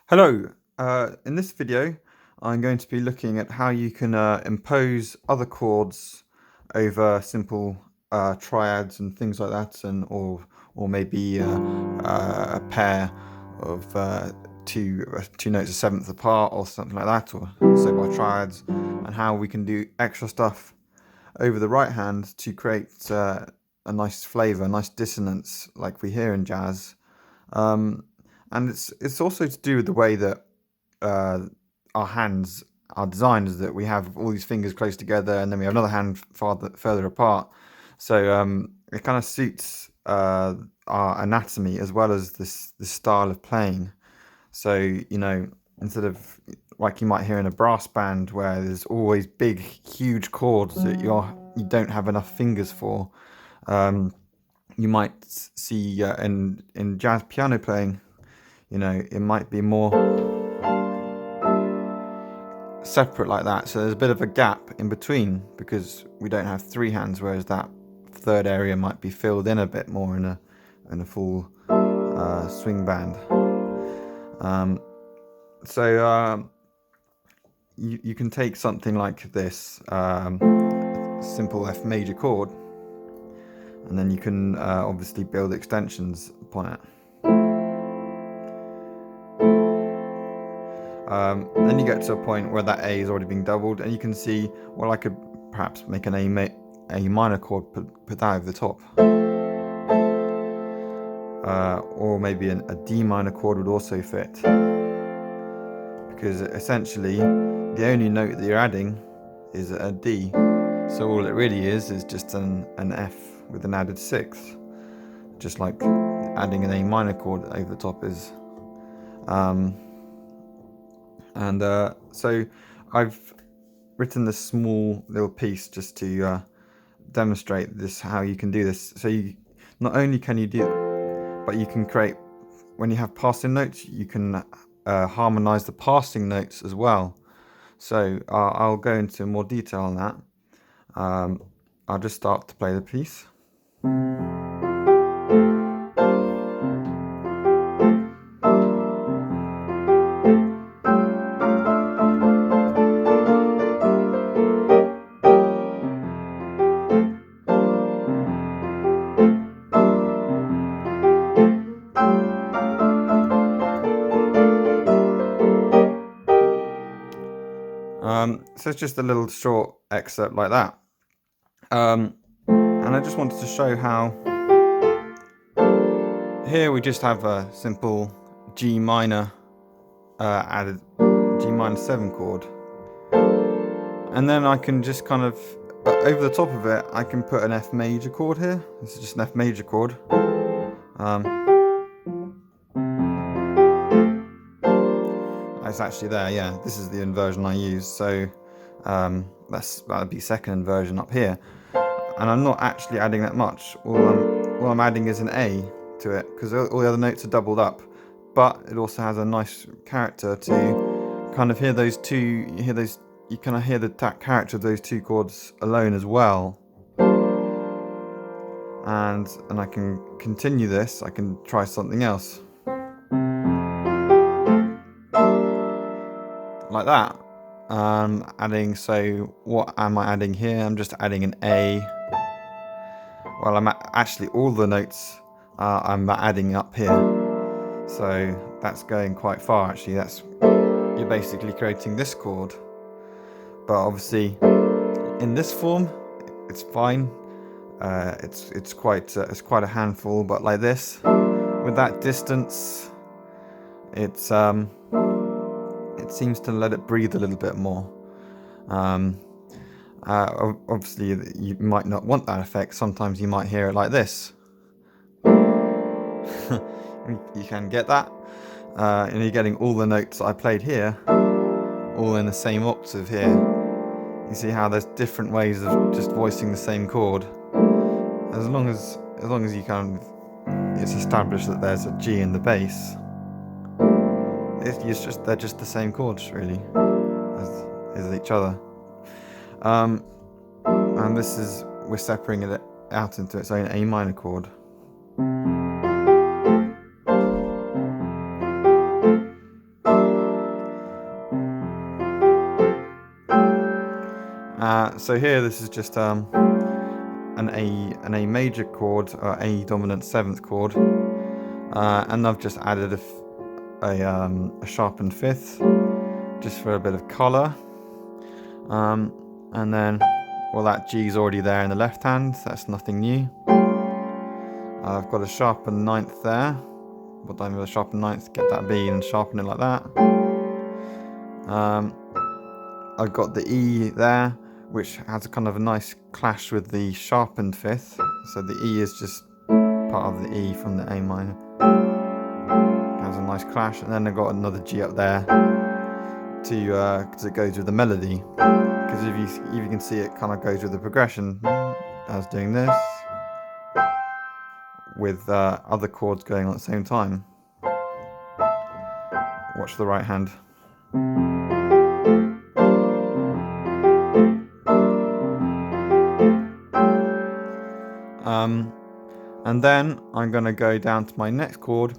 Hello, in this video I'm going to be looking at how you can impose other chords over simple triads and things like that, and or maybe a pair of two notes a seventh apart or something like that, or so by triads, and how we can do extra stuff over the right hand to create a nice flavor, a nice dissonance like we hear in jazz. And it's also to do with the way that uh, our hands are designed, is that we have all these fingers close together and then we have another hand further apart. So it kind of suits our anatomy as well as this style of playing. So, instead of like you might hear in a brass band where there's always big, huge chords that you don't have enough fingers for, you might see in jazz piano playing, it might be more separate like that. So there's a bit of a gap in between because we don't have three hands, whereas that third area might be filled in a bit more in a full swing band. So you can take something like this simple F major chord, and then you can obviously build extensions upon it. Then you get to a point where that A is already being doubled, and you can see, well, I could perhaps make an A minor chord, put that over the top. Or maybe a D minor chord would also fit, because essentially the only note that you're adding is a D. So all it really is just an F with an added sixth, just like adding an A minor chord over the top is. So I've written this small little piece just to demonstrate this, how you can do this. So not only can you do it, but you can create, when you have passing notes, you can harmonize the passing notes as well. So I'll go into more detail on that. I'll just start to play the piece. So it's just a little short excerpt like that. And I just wanted to show how here we just have a simple G minor added G minor 7 chord, and then I can just kind of over the top of it I can put an F major chord here. This is just an F major chord. It's actually there, yeah. This is the inversion I use, so that'd be second inversion up here, and I'm not actually adding that much. All I'm adding is an A to it, because all the other notes are doubled up, but it also has a nice character to kind of hear those two. You kind of hear that character of those two chords alone as well. And I can continue this. I can try something else like that. Adding, so what am I adding here? I'm just adding an A. Well, I'm actually all the notes I'm adding up here, so that's going quite far actually. You're basically creating this chord, but obviously in this form it's fine. It's quite a handful, but like this, with that distance, it seems to let it breathe a little bit more. Obviously you might not want that effect. Sometimes you might hear it like this. You can get that, and you're getting all the notes I played here all in the same octave here. You see how there's different ways of just voicing the same chord, as long as you it's established that there's a G in the bass. They're just the same chords really as each other. And we're separating it out into its own A minor chord. So here, this is just an A major chord, or A dominant 7th chord, and I've just added a sharpened 5th, just for a bit of colour. And then, well, that G's already there in the left hand, that's nothing new. I've got a sharpened 9th there. What time with a sharpened 9th? Get that B and sharpen it like that. I've got the E there, which has a kind of a nice clash with the sharpened 5th. So the E is just part of the E from the A minor. It has a nice clash, and then I've got another G up there because it goes with the melody. Because if you can see, it kind of goes with the progression. I was doing this with other chords going on at the same time. Watch the right hand. And then I'm going to go down to my next chord.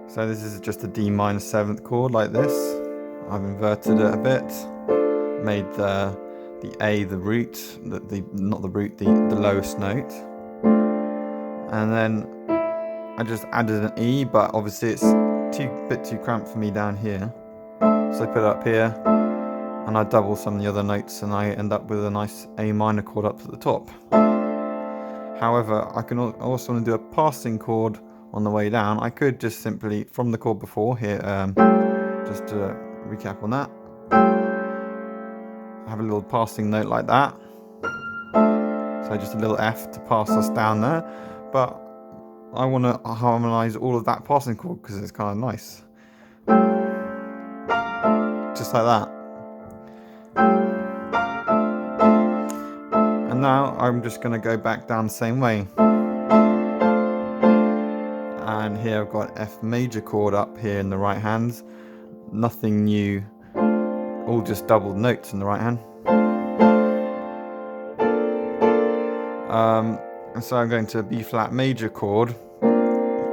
So this is just a D minor 7th chord, like this. I've inverted it a bit, made the A the root, not the root, the lowest note. And then I just added an E, but obviously it's a bit too cramped for me down here. So I put it up here, and I double some of the other notes, and I end up with a nice A minor chord up at the top. However, I also want to do a passing chord on the way down. I could just simply, from the chord before here, just to recap on that, have a little passing note like that. So just a little F to pass us down there. But I want to harmonise all of that passing chord because it's kind of nice. Just like that. And now I'm just going to go back down the same way. And here I've got F major chord up here in the right hand. Nothing new, all just doubled notes in the right hand. And so I'm going to a B flat major chord.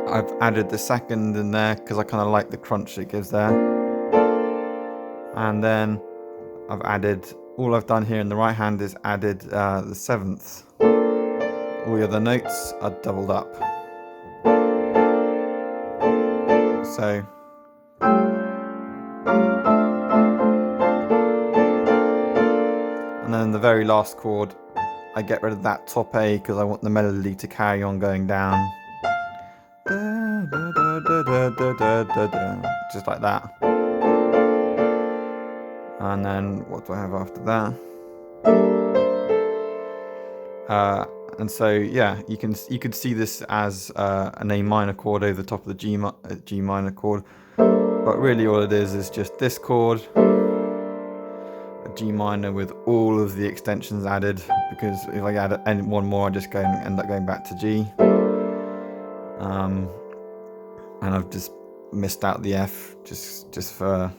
I've added the 2nd in there because I kind of like the crunch it gives there. And then I've added, all I've done here in the right hand is added the 7th. All the other notes are doubled up. So and then the very last chord, I get rid of that top A because I want the melody to carry on going down. Just like that. And then what do I have after that? And so yeah, you could see this as an A minor chord over the top of the G minor chord, but really all it is just this chord, a G minor with all of the extensions added, because if I add one more I just end up going back to G. And I've just missed out the F just for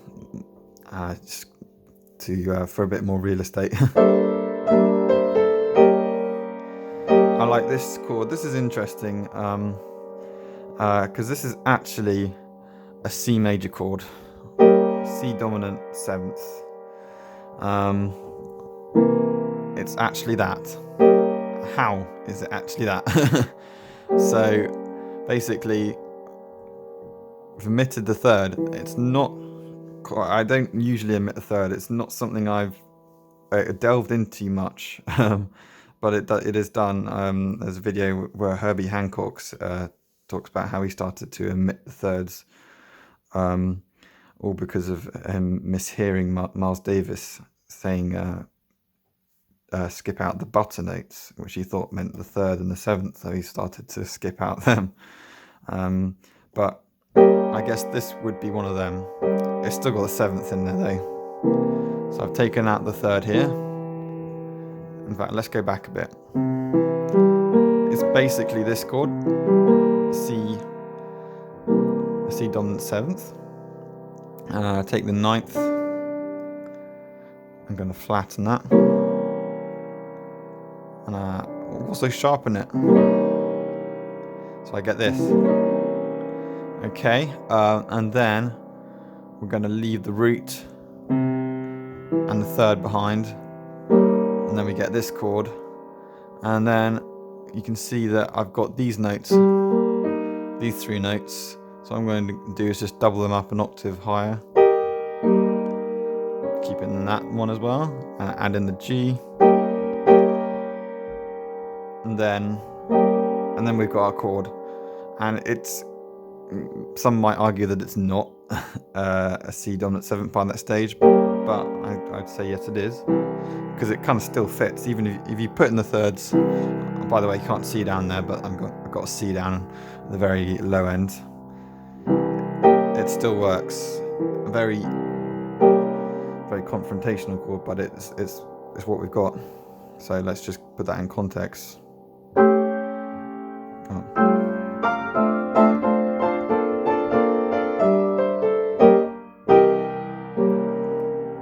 for a bit more real estate. I like this chord. This is interesting because this is actually a C major chord, C dominant 7th. It's actually that. How is it actually that? So basically, I've omitted the 3rd. It's not. I don't usually omit the 3rd. It's not something I've delved into much. But it is done. There's a video where Herbie Hancock talks about how he started to omit the 3rds, all because of him mishearing Miles Davis saying skip out the butter notes, which he thought meant the 3rd and the 7th, so he started to skip out them. But I guess this would be one of them. It's still got the 7th in there though. So I've taken out the 3rd here. In fact, let's go back a bit. It's basically this chord, C dominant 7th. Take the 9th. I'm going to flatten that. And also sharpen it. So I get this. Okay, and then we're going to leave the root and and the third behind, and then we get this chord, and then you can see that I've got these notes, these 3 notes. So what I'm going to do is just double them up an octave higher, keep it in that one as well, and add in the G, and then we've got our chord. And some might argue that it's not a C dominant 7th by that stage, but I'd say yes it is, because it kind of still fits, even if you put in the thirds. By the way, you can't see down there, but I've got a C down at the very low end. It still works. A very confrontational chord, but it's what we've got. So let's just put that in context.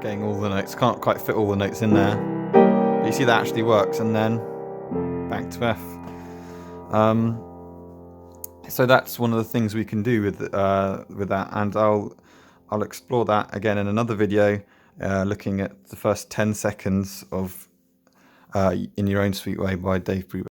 Getting all the notes, can't quite fit all the notes in there, but you see that actually works, and then back to F. So that's one of the things we can do with that, and I'll explore that again in another video, looking at the first 10 seconds of In Your Own Sweet Way by Dave Brubeck.